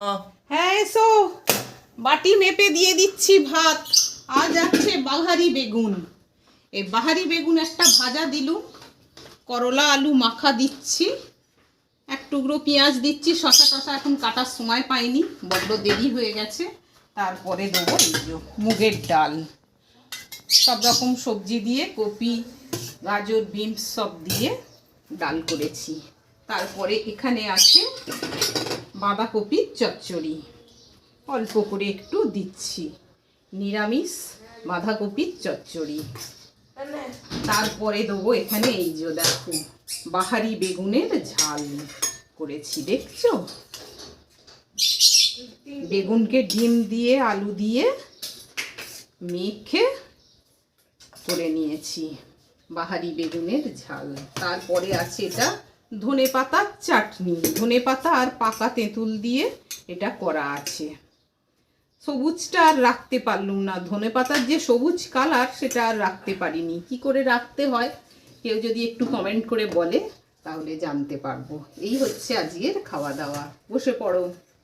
হ্যাঁ এসো, বাটি মেপে দিয়ে দিচ্ছি ভাত। আজ আছে বাহারি বেগুন। এই বাহারি বেগুন একটা ভাজা দিলুম, করলা আলু মাখা দিচ্ছি, এক টুকরো পেঁয়াজ দিচ্ছি, শসা টসা এখন কাটার সময় পাইনি, বড্ড দেরি হয়ে গেছে। তারপরে দেবো এই যে মুগের ডাল, সব রকম সবজি দিয়ে, কপি গাজর বিনস সব দিয়ে ডাল করেছি। তারপরে এখানে আছে বাঁধাকপির চচ্চড়ি, অল্প করে একটু দিচ্ছি, নিরামিষ বাঁধাকপির চচ্চড়ি। তারপরে দেবো এখানে এই যে দেখো বাহারি বেগুনের ঝাল করেছি, দেখছো? বেগুনকে ডিম দিয়ে আলু দিয়ে মেখে করে নিয়েছি বাহারি বেগুনের ঝাল। তারপরে আছে এটা ধনে পাতার চাটনি, ধনে পাতা আর পাকা তেঁতুল দিয়ে এটা করা আছে। সবুজটা আর রাখতে পারলুম না, ধনে পাতার যে সবুজ কালার সেটা আর রাখতে পারিনি। কি করে রাখতে হয় কেউ যদি একটু কমেন্ট করে বলে তাহলে জানতে পারবো। এই হচ্ছে আজকের খাওয়া দাওয়া। বসে পড়ো।